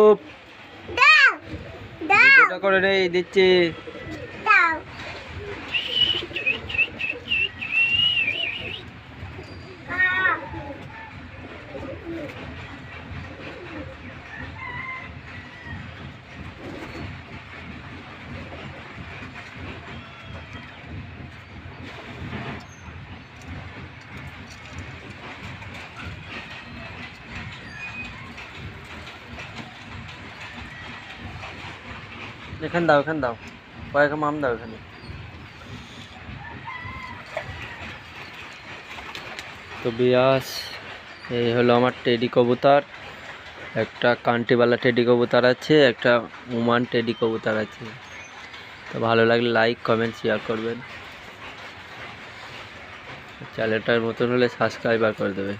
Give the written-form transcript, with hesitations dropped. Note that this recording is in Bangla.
চুপ, ভিডিওটা করে নেই, দিচ্ছি। এখানে দাও, এখানে দাও, কয়েক মাম দাও এখানে। তো বিয়াস, এই হলো আমার টেডি কবুতর। একটা কান্টিওয়ালা টেডি কবুতর আছে, একটা ওমান টেডি কবুতর আছে। তো ভালো লাগলে লাইক কমেন্ট শেয়ার করবেন, চ্যানেলটার মতন হলে সাবস্ক্রাইবার করে দেবে।